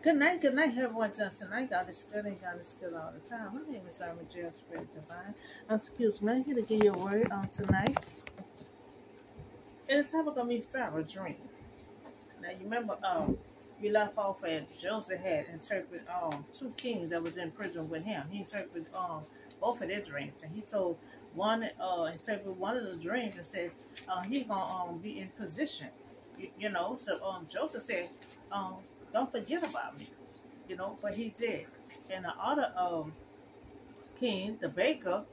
Good night, everyone. Tonight, God is good and God is good all the time. My name is Simon J. Spirit Divine. Excuse me, I'm here to give you a word on tonight. And the topic gonna be Pharaoh Dream. Now, you remember, we left off at Joseph had interpreted two kings that was in prison with him. He interpreted both of their dreams, and he told one interpreted one of the dreams and said he gonna be in position. So Joseph said, um, don't forget about me. But he did. And the other king, the baker,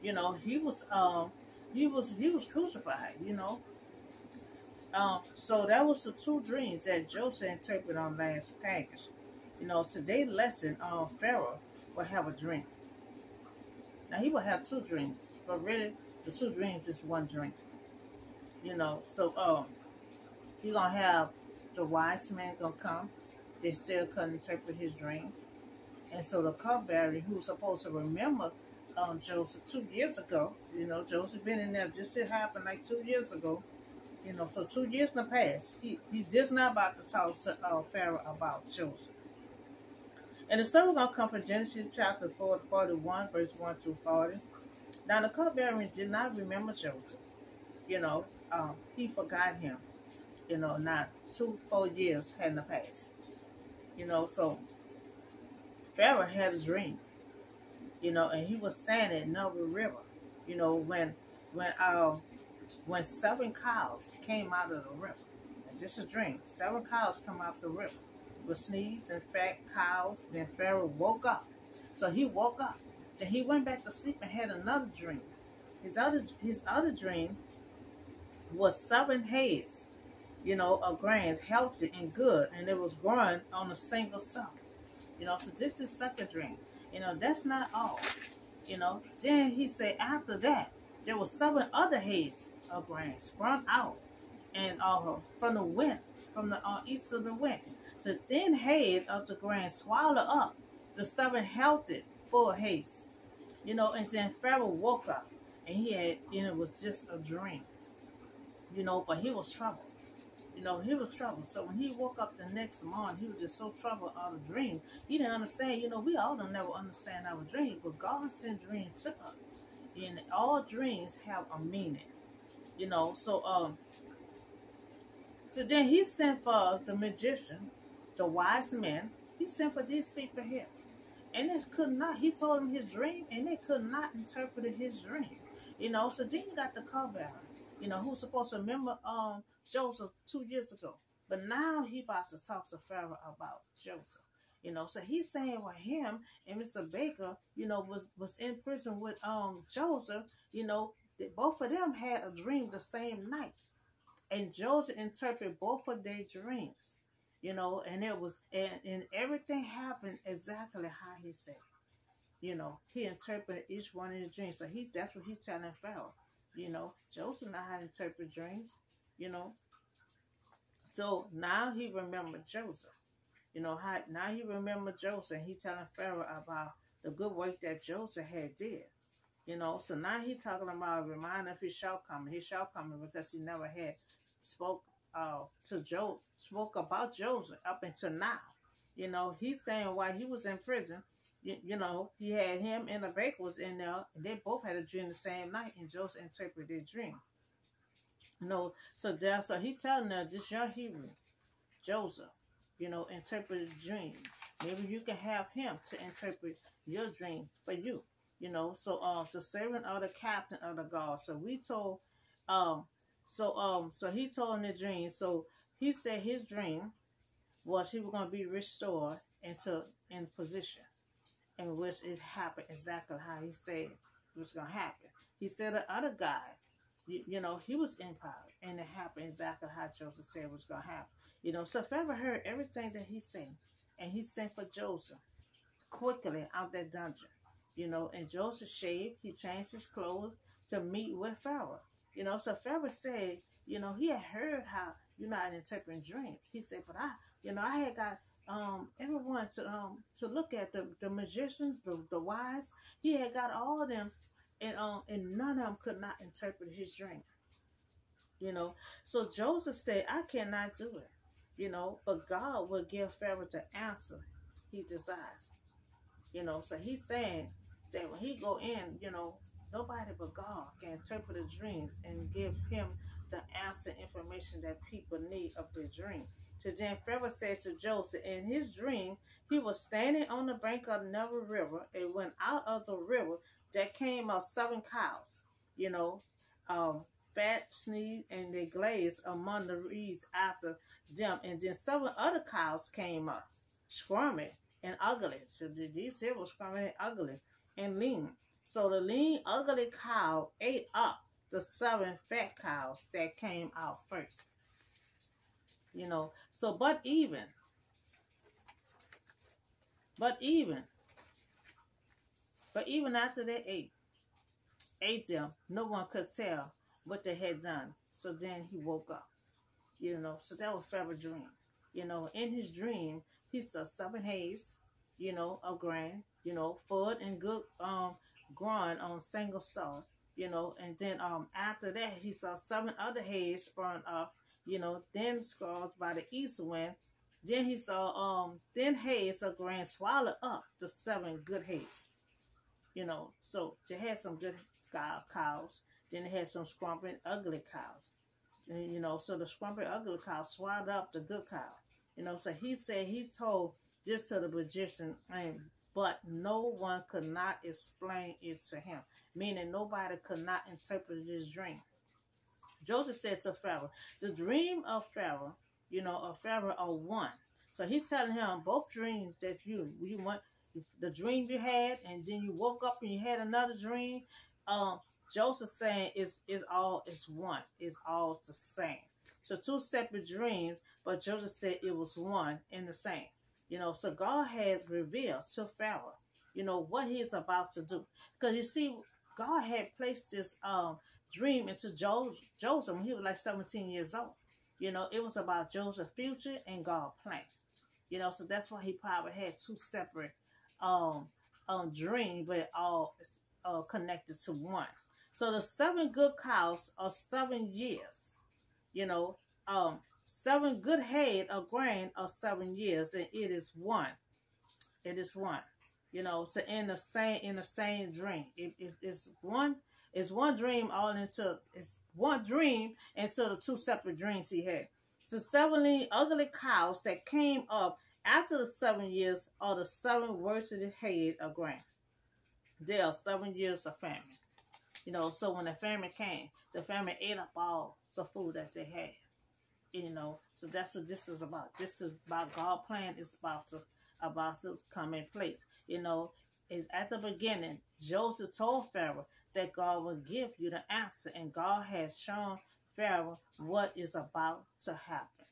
he was crucified. So that was the two dreams that Joseph interpreted on last package. Today's lesson, Pharaoh will have a dream. Now he will have two dreams, but really the two dreams is one dream. So he gonna have the wise man gonna come. They still couldn't interpret his dreams. And so the cupbearer, who's supposed to remember Joseph 2 years ago, Joseph been in there. This had happened like 2 years ago. So 2 years in the past, he just not about to talk to Pharaoh about Joseph. And the story going to come from Genesis chapter 41, verse 1 through 40. Now the cupbearer did not remember Joseph. He forgot him. Not 4 years had in the past. So Pharaoh had a dream. And he was standing in the river. When 7 cows came out of the river. And this is a dream. 7 cows come out the river. With sneezed and fat cows. Then Pharaoh woke up. So he woke up. Then he went back to sleep and had another dream. His other dream was 7 heads, of grains, healthy and good, and it was growing on a single stalk. So this is second dream. That's not all. Then he said after that, there were 7 other heads of grain sprung out and from the wind, from the east of the wind. So the thin head of the grain swallowed up the 7 healthy full heads. And then Pharaoh woke up and it was just a dream. But he was troubled. He was troubled. So when he woke up the next morning, he was just so troubled out of the dream. He didn't understand. We all don't never understand our dreams, but God sent dreams to us. And all dreams have a meaning. So then he sent for the magician, the wise men. He sent for these people here. And they could not, he told them his dream, and they could not interpret his dream. So then you got the cupbearer, who's supposed to remember Joseph 2 years ago. But now he about to talk to Pharaoh about Joseph. So he's saying well him and Mr. Baker, was in prison with Joseph, that both of them had a dream the same night. And Joseph interpreted both of their dreams. And it was and everything happened exactly how he said. He interpreted each one of his dreams. So that's what he's telling Pharaoh. Joseph know how to interpret dreams, So now he remembered Joseph. Now he remembered Joseph. He telling Pharaoh about the good work that Joseph had did. So now he talking about reminding of his shortcoming because he never had spoke about Joseph up until now. He's saying while he was in prison, he had him and the baker was in there, and they both had a dream the same night, and Joseph interpreted their dream. So he telling them this young Hebrew, Joseph, interpret a dream. Maybe you can have him to interpret your dream for you. The servant of the captain of the guard. So we told, so he told him the dream. So he said his dream was he was going to be restored in position, in which it happened exactly how he said it was going to happen. He said the other guy, he was in power, and it happened exactly how Joseph said it was going to happen. So Pharaoh heard everything that he said, and he sent for Joseph quickly out that dungeon. And Joseph shaved, he changed his clothes to meet with Pharaoh. So Pharaoh said, he had heard how you're not interpreting dreams. He said, but I had got everyone to look at the magicians, the wise. He had got all of them, and none of them could not interpret his dream. So Joseph said, I cannot do it. but God will give Pharaoh the answer he desires. So he's saying that when he go in, nobody but God can interpret the dreams and give him the answer information that people need of their dream. So then Pharaoh said to Joseph, in his dream, he was standing on the bank of the Nile River, and when out of the river there came out 7 cows, you know, um, fat, sneezed, and they glazed among the reeds after them. And then 7 other cows came up, squirming and ugly. So these here was squirming and ugly and lean. So the lean, ugly cow ate up the 7 fat cows that came out first. So but even after they ate them, no one could tell what they had done. So then he woke up. So that was Pharaoh's dream. In his dream, he saw 7 heads, of grain, full and good grown on single star, and then after that he saw 7 other heads sprung up, then scrawled by the east wind. Then he saw then heads of grain swallow up the 7 good heads. So they had some good cows, then they had some scrumping ugly cows. And, so the scrumpy ugly cow swallowed up the good cow. So he said he told this to the magician, but no one could not explain it to him, meaning nobody could not interpret this dream. Joseph said to Pharaoh, the dream of Pharaoh, are one. So he telling him both dreams that you want, the dream you had, and then you woke up and you had another dream. Joseph saying it's one. It's all the same. So 2 separate dreams, but Joseph said it was one and the same. So God had revealed to Pharaoh, what he's about to do. Because you see, God had placed this dream into Joseph when he was like 17 years old. It was about Joseph's future and God's plan. So that's why he probably had 2 separate dreams, but all connected to one. So the 7 good cows are 7 years. 7 good head of grain are 7 years, and it is one. It is one. So in the same dream. It's one dream it's one dream into the 2 separate dreams he had. The 7 ugly cows that came up after the 7 years are the 7 worsted head of grain. There are 7 years of famine. So when the famine came, the famine ate up all the food that they had. So that's what this is about. This is about God's plan. It's about to come in place. Is at the beginning, Joseph told Pharaoh that God will give you the answer, and God has shown Pharaoh what is about to happen.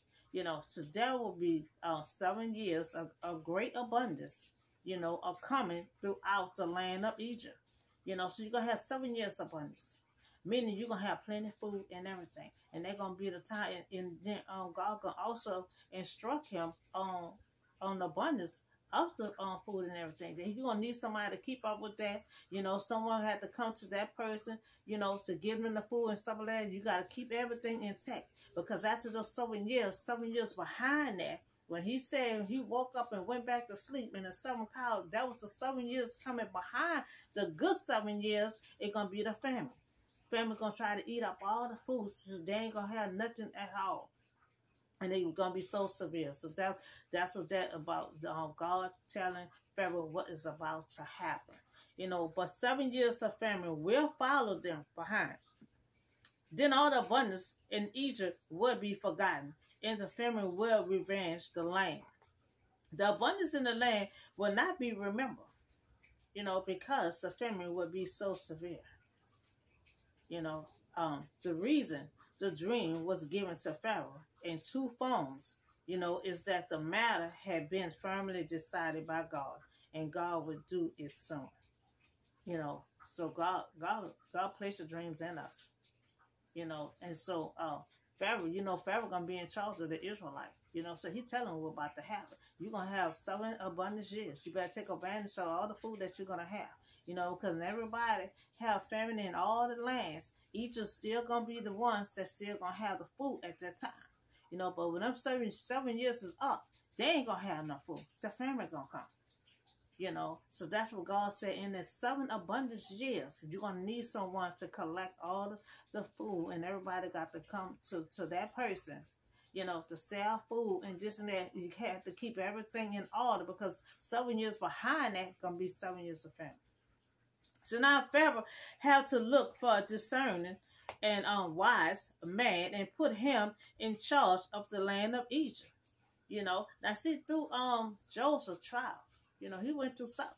So there will be 7 years of great abundance, of coming throughout the land of Egypt. So you're going to have 7 years of abundance, meaning you're going to have plenty of food and everything. And they're going to be the time, and then God can also instruct him on the abundance of the food and everything. Then you're going to need somebody to keep up with that. Someone had to come to that person, to give them the food and stuff like that. You got to keep everything intact. Because after those 7 years behind that, when he said he woke up and went back to sleep in the 7 cows, that was the 7 years coming behind the good 7 years. It's going to be the famine. Famine going to try to eat up all the food. So they ain't going to have nothing at all. And they going to be so severe. So that's what that about. God telling Pharaoh what is about to happen. But 7 years of famine will follow them behind. Then all the abundance in Egypt will be forgotten, and the famine will revenge the land. The abundance in the land will not be remembered, because the famine will be so severe. The reason the dream was given to Pharaoh in 2 forms, is that the matter had been firmly decided by God, and God would do it soon. So God placed the dreams in us. And so Pharaoh, Pharaoh gonna be in charge of the Israelites. So he telling them what's about to happen. You're gonna have 7 abundant years. You better take advantage of all the food that you're gonna have. Because everybody have famine in all the lands. Egypt still gonna be the ones that still gonna have the food at that time. You know, but when them 7 years is up, they ain't gonna have enough food. The famine gonna come. You know, so that's what God said in the 7 abundance years. You're gonna need someone to collect all the food, and everybody got to come to that person. You know, to sell food and this and that. You have to keep everything in order because 7 years behind that gonna be 7 years of famine. So now Pharaoh had to look for a discerning and wise man and put him in charge of the land of Egypt. You know, now see through Joseph trials, you know, he went through something,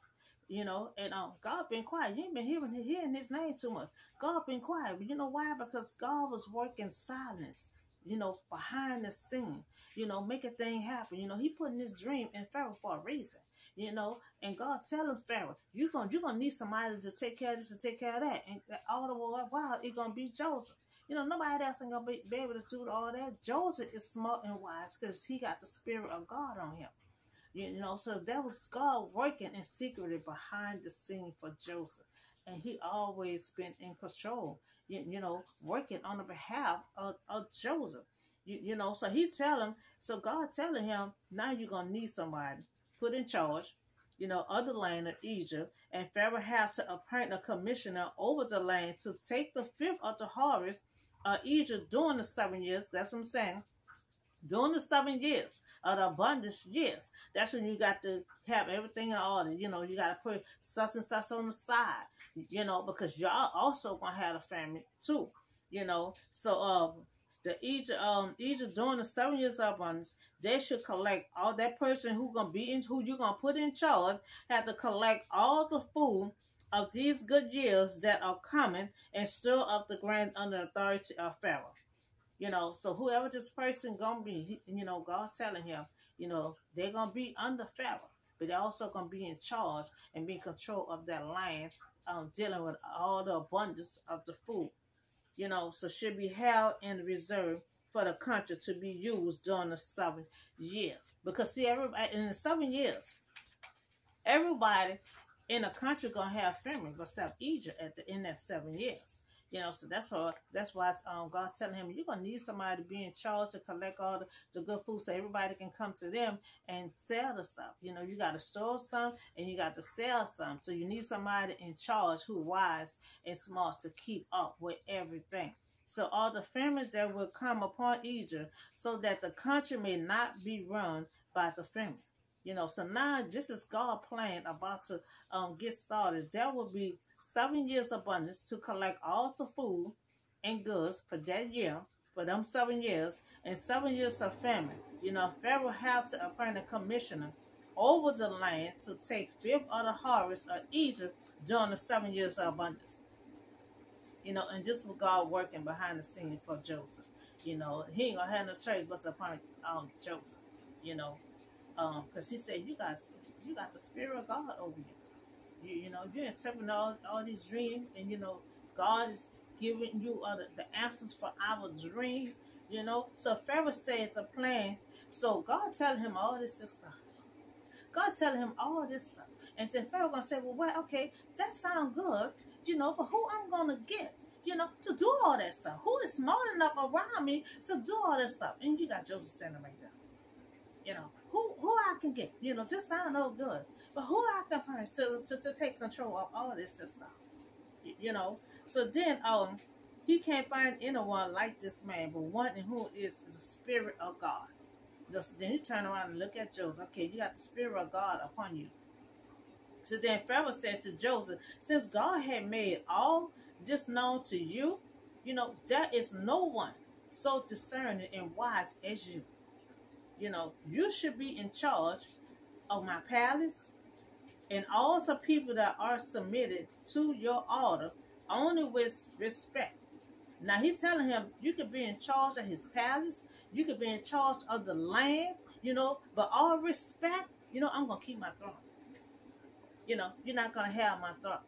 you know, and God been quiet. You ain't been hearing his name too much. God been quiet. But you know why? Because God was working silence, you know, behind the scene, you know, making things happen. You know, he put in this dream in Pharaoh for a reason. You know, and God telling Pharaoh, you're gonna need somebody to take care of this and take care of that. And all the while it's gonna be Joseph. You know, nobody else ain't gonna be able to do all that. Joseph is smart and wise because he got the spirit of God on him. You know, so that was God working in secret behind the scene for Joseph. And he always been in control, you know, working on the behalf of Joseph. You know, so he tell him, so God telling him, now you're going to need somebody put in charge, you know, of the land of Egypt. And Pharaoh have to appoint a commissioner over the land to take the fifth of the harvest of Egypt during the 7 years. That's what I'm saying. During the 7 years of the abundance years, that's when you got to have everything in order. You know, you got to put such and such on the side, you know, because y'all also going to have a family too, you know. So, the Egypt during the 7 years of abundance, they should collect all that person who you're gonna put in charge, have to collect all the food of these good years that are coming and store up the grain under the authority of Pharaoh. You know, so whoever this person gonna be, you know, God telling him, you know, they're gonna be under Pharaoh, but they're also gonna be in charge and be in control of that land, dealing with all the abundance of the food. You know, so should be held in reserve for the country to be used during the 7 years. Because see, everybody in the 7 years, everybody in the country gonna have famine except Egypt in that 7 years. You know, so that's why God's telling him you're gonna need somebody to be in charge to collect all the good food so everybody can come to them and sell the stuff. You know, you gotta store some and you got to sell some. So you need somebody in charge who wise and smart to keep up with everything. So all the famines that will come upon Egypt so that the country may not be run by the famine. You know, so now this is God plan about to get started. There will be 7 years abundance to collect all the food and goods for that year, for them 7 years, and 7 years of famine. You know, Pharaoh have to appoint a commissioner over the land to take fifth of the harvest of Egypt during the 7 years of abundance. You know, and this was God working behind the scene for Joseph. You know, he ain't gonna have no choice but to appoint Joseph. You know, because he said you got the spirit of God over you. You know, you're interpreting all these dreams, and you know, God is giving you the answers for our dream. You know, so Pharaoh said the plan. So God telling him all this stuff. God telling him all this stuff, and then Pharaoh gonna say, well, okay, that sounds good, you know, but who I'm gonna get, you know, to do all that stuff? Who is smart enough around me to do all that stuff? And you got Joseph standing right there. You know, who I can get, you know, this sound all good. But who I can find to take control of all this stuff, you know? So then, he can't find anyone like this man, but one in whom is the spirit of God. So then he turned around and looked at Joseph. Okay, you got the spirit of God upon you. So then Pharaoh said to Joseph, since God had made all this known to you, you know, there is no one so discerning and wise as you. You know, you should be in charge of my palace and all the people that are submitted to your order, only with respect. Now he's telling him you could be in charge of his palace, you could be in charge of the land, you know, but all respect, you know, I'm gonna keep my throne. You know, you're not gonna have my throne.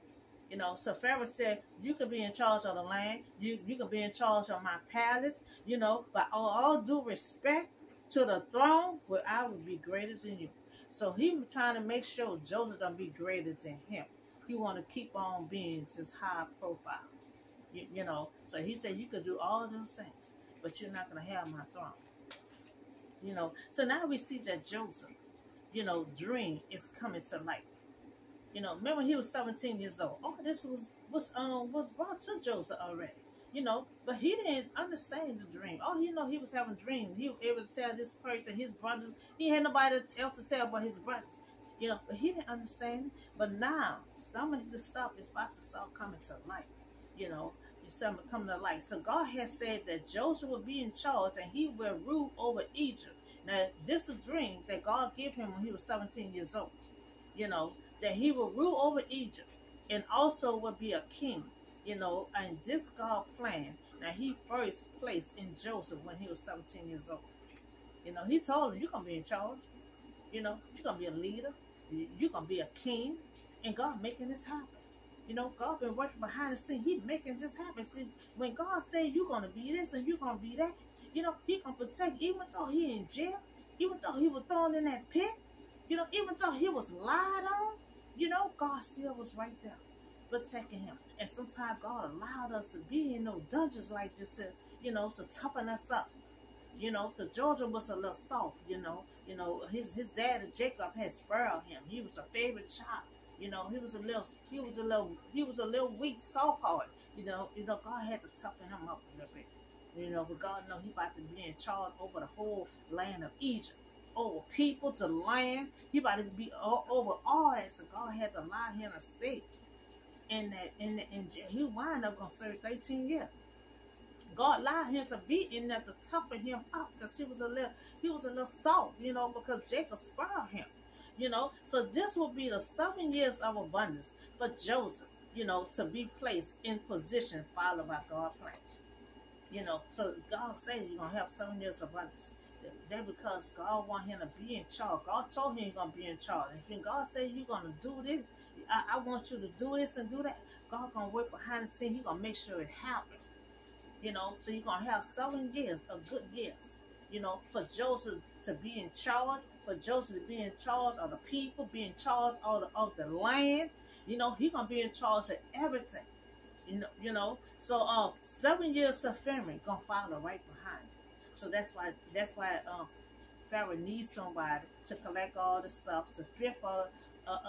You know, so Pharaoh said, you could be in charge of the land, you could be in charge of my palace, you know, but all due respect to the throne, where I would be greater than you. So he was trying to make sure Joseph don't be greater than him. He want to keep on being this high profile. You know, so he said you could do all those things, but you're not going to have my throne. You know, so now we see that Joseph, dream is coming to light. Remember he was 17 years old. All this was brought to Joseph already. But he didn't understand the dream. All he was having a dream. He was able to tell this person, his brothers. He had nobody else to tell but his brothers. But he didn't understand. But now some of the stuff is about to start coming to light. Some coming to light. So God has said that Joseph will be in charge and he will rule over Egypt. Now this is a dream that God gave him when he was 17 years old. That he will rule over Egypt and also will be a king, and this God plan. Now he first placed in Joseph when he was 17 years old. He told him, you're going to be in charge. You're going to be a leader. You're going to be a king. And God making this happen. God been working behind the scene. He making this happen. See, when God said you're going to be this and you're going to be that, he going to protect, even though he in jail, even though he was thrown in that pit, even though he was lied on, God still was right there protecting him. And sometimes God allowed us to be in those dungeons like this, to toughen us up. Because Joseph was a little soft, his dad Jacob had spoiled him. He was a favorite child. He was a little weak, soft heart. God had to toughen him up a little bit. But God know he about to be in charge over the whole land of Egypt. Over people, to land. He about to be over all that. So God had to allow him to stay in jail. He wound up gonna serve 13 years. God allowed him to be in there to toughen him up because he was a little soft, because Jacob spoiled him. So this will be the 7 years of abundance for Joseph, to be placed in position followed by God's plan. So God said you're gonna have 7 years of abundance. That because God want him to be in charge. God told him he's going to be in charge. And if God said you're going to do this, I want you to do this and do that, God going to work behind the scene. He's going to make sure it happens. So you're going to have 7 years of good years, for Joseph to be in charge, for Joseph to be in charge of the people, be in charge of the land. He's going to be in charge of everything. So 7 years of famine going to follow right behind. So that's why Pharaoh needs somebody to collect all the stuff, to thrift all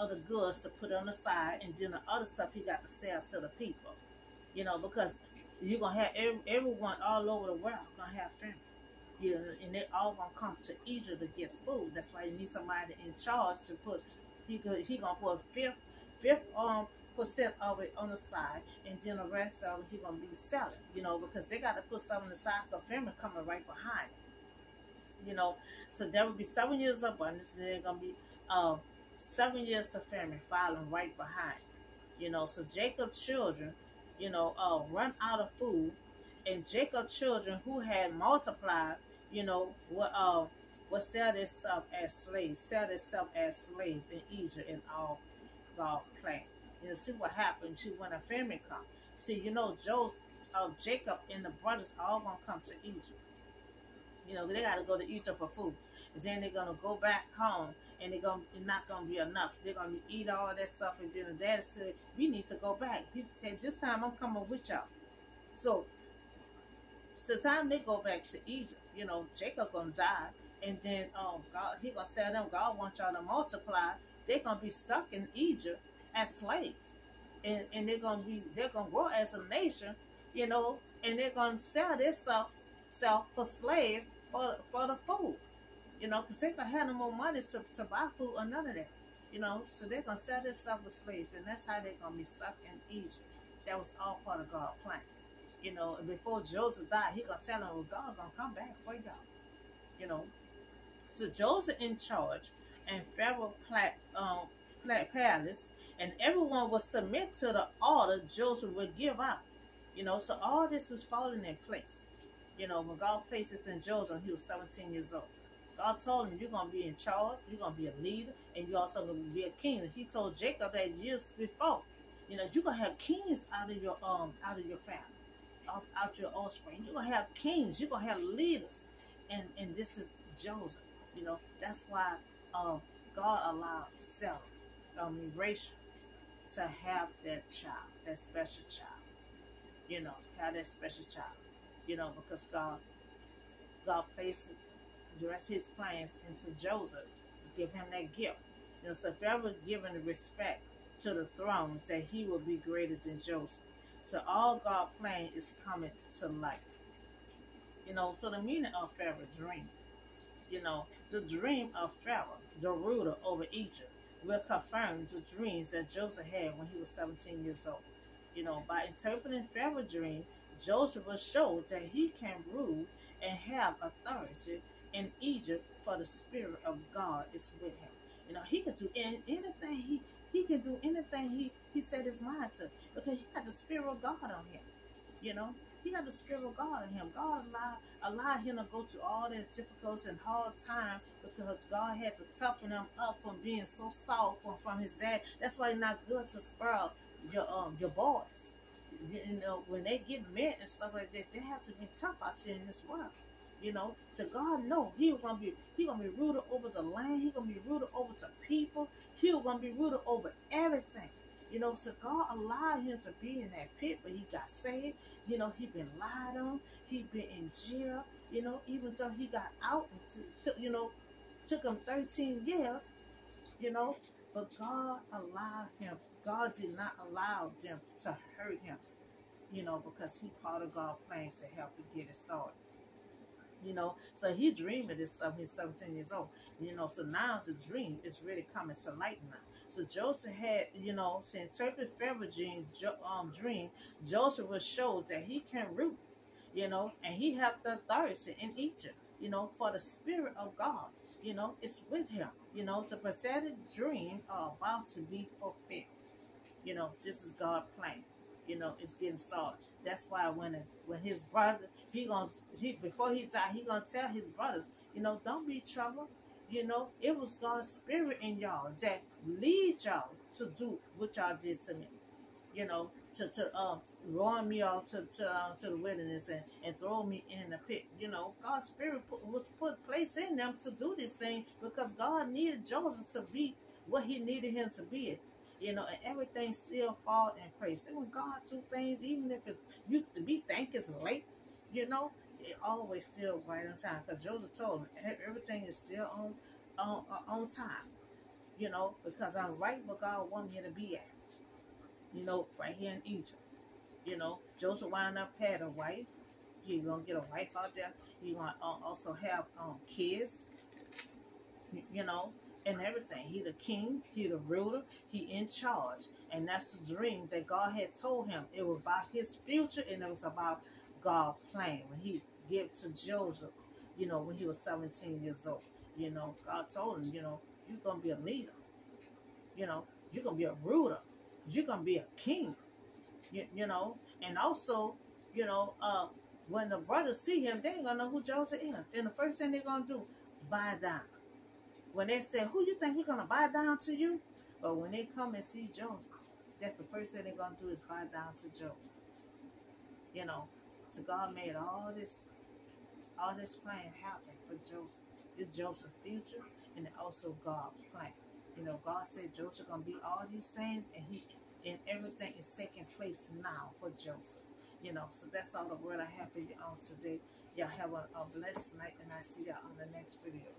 the goods to put on the side, and then the other stuff he got to sell to the people. Because you're gonna have everyone all over the world gonna have famine. And they all gonna come to Egypt to get food. That's why you need somebody in charge to put. He gonna put 50% of it on the side, and then the rest of it he gonna be selling. Because they got to put some on the side because famine coming right behind it. So there will be 7 years of abundance, and there's gonna be 7 years of famine following right behind. So Jacob's children, run out of food, and Jacob's children who had multiplied, will sell their stuff as slaves, in Egypt and all God's plan. See what happens. See when a famine comes. See, Jacob and the brothers all gonna come to Egypt. They gotta go to Egypt for food. And then they're gonna go back home, and it's not gonna be enough. They're gonna eat all that stuff, and then the dad said, "We need to go back." He said, "This time I'm coming with y'all." So the time they go back to Egypt, Jacob gonna die, and then God, he gonna tell them, God wants y'all to multiply. They're gonna be stuck in Egypt as slaves, and they're gonna grow as a nation, and they're gonna sell their self for slaves for the food, because they gonna have no more money to buy food or none of that, so they're gonna sell their self for slaves, and that's how they're gonna be stuck in Egypt. That was all part of God's plan, and before Joseph died, he gonna tell them, well, God gonna come back for y'all, So Joseph in charge, and Pharaoh palace, and everyone will submit to the order Joseph would give out. So all this is falling in place. When God placed this in Joseph when he was 17 years old. God told him, you're going to be in charge, you're going to be a leader, and you're also going to be a king. And he told Jacob that years before, you're going to have kings out of your family, out your offspring. You're going to have kings, you're going to have leaders. And this is Joseph. That's why God allowed Sarah, Rachel, to have that child, that special child. Have that special child. Because God placed dress his plans into Joseph, give him that gift. So Pharaoh given the respect to the throne that he will be greater than Joseph. So all God's plan is coming to light. So the meaning of Pharaoh dream. The dream of Pharaoh, the ruler over Egypt, will confirm the dreams that Joseph had when he was 17 years old. By interpreting Pharaoh's dream, Joseph will show that he can rule and have authority in Egypt, for the Spirit of God is with him. He can do anything. He can do anything he set his mind to, because he got the Spirit of God on him. He got the Spirit of God in him. God allowed him to go through all that difficult and hard time, because God had to toughen him up from being so soft from his dad. That's why it's not good to spoil your boys. When they get married and stuff like that, they have to be tough out here in this world. So God know he gonna be ruled over the land. He gonna be ruled over the people. He gonna be ruled over everything. So God allowed him to be in that pit, but he got saved. He been lied on. He been in jail. Even though he got out, took him 13 years. But God allowed him. God did not allow them to hurt him. Because he part of God's plans to help him get it started. So he dreamed of this stuff. He's 17 years old. So now the dream is really coming to light now. So Joseph had, to interpret Pharaoh's dream, Joseph was show that he can rule, and he have the authority in Egypt, for the Spirit of God, it's with him. The prophetic dream are about to be fulfilled. This is God's plan. It's getting started. That's why when his brother, before he died, he gonna tell his brothers, don't be troubled. It was God's Spirit in y'all that lead y'all to do what y'all did to me. To run me off to the wilderness and throw me in the pit. God's Spirit was put place in them to do this thing, because God needed Joseph to be what he needed him to be. And everything still fall in place. And when God do things, even if we think it's late, it always still right on time. Because Joseph told him everything is still on time. Because I'm right where God want me to be at. Right here in Egypt. Joseph wound up had a wife. You're gonna get a wife out there. You're gonna also have kids. And everything. He the king, he the ruler, he in charge. And that's the dream that God had told him. It was about his future, and it was about God's plan. When he gave to Joseph, when he was 17 years old. God told him, you're going to be a leader. You're going to be a ruler. You're going to be a king. And also, when the brothers see him, they ain't going to know who Joseph is. And the first thing they're going to do, bow down. When they say, who you think we're going to bow down to you? But when they come and see Joseph, that's the first thing they're going to do is bow down to Joseph. So God made all this plan happen for Joseph. It's Joseph's future, and also God's plan. God said Joseph going to be all these things, and everything is taking place now for Joseph. So that's all the word I have for you on today. Y'all have a blessed night, and I see y'all on the next video.